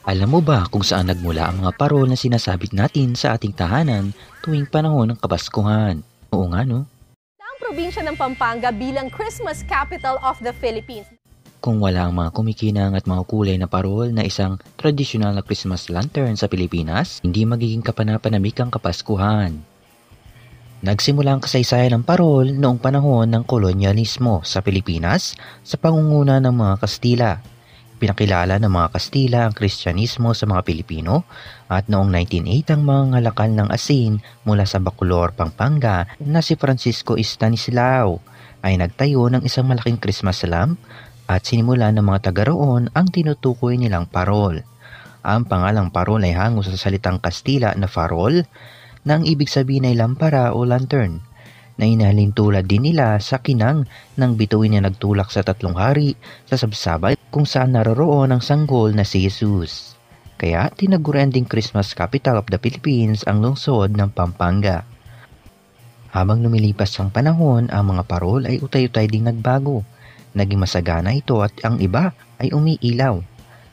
Alam mo ba kung saan nagmula ang mga parol na sinasabit natin sa ating tahanan tuwing panahon ng Kapaskuhan? Oo nga no? Ang probinsya ng Pampanga bilang Christmas capital of the Philippines. Kung wala ang mga kumikinang at mga kulay na parol na isang tradisyonal na Christmas lantern sa Pilipinas, hindi magiging kapanapanamik ang Kapaskuhan. Nagsimula ang kasaysayan ng parol noong panahon ng kolonyalismo sa Pilipinas sa pangunguna ng mga Kastila. Pinakilala ng mga Kastila ang Kristyanismo sa mga Pilipino at noong 1908 ang mga ngalakal ng asin mula sa Bacolor, Pampanga na si Francisco Estanislao ay nagtayo ng isang malaking Christmas lamp at sinimula ng mga taga roon ang tinutukoy nilang parol. Ang pangalang parol ay hango sa salitang Kastila na farol na ang ibig sabihin ay lampara o lantern na inalintulad din nila sa kinang ng bituin na nagtulak sa tatlong hari sa sabsabay kung saan naroroon ang sanggol na si Jesus. Kaya tinaguran ding Christmas capital of the Philippines ang lungsod ng Pampanga. Habang lumilipas ang panahon, ang mga parol ay utay-utay ding nagbago. Naging masagana ito at ang iba ay umiilaw.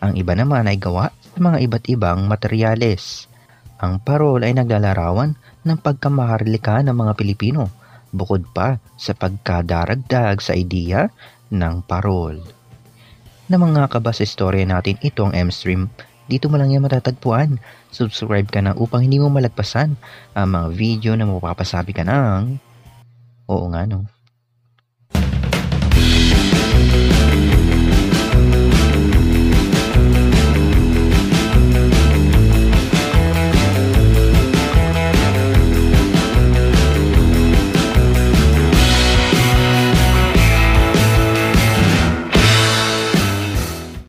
Ang iba naman ay gawa sa mga iba't ibang materyales. Ang parol ay naglalarawan ng pagkamaharlika ng mga Pilipino, bukod pa sa pagkadaragdag sa ideya ng parol. Na mga kabasa istorya natin ito ang M-Stream, dito mo lang yan matatagpuan. Subscribe ka na upang hindi mo malagpasan ang mga video na mapapasabi ka ng oo nga no.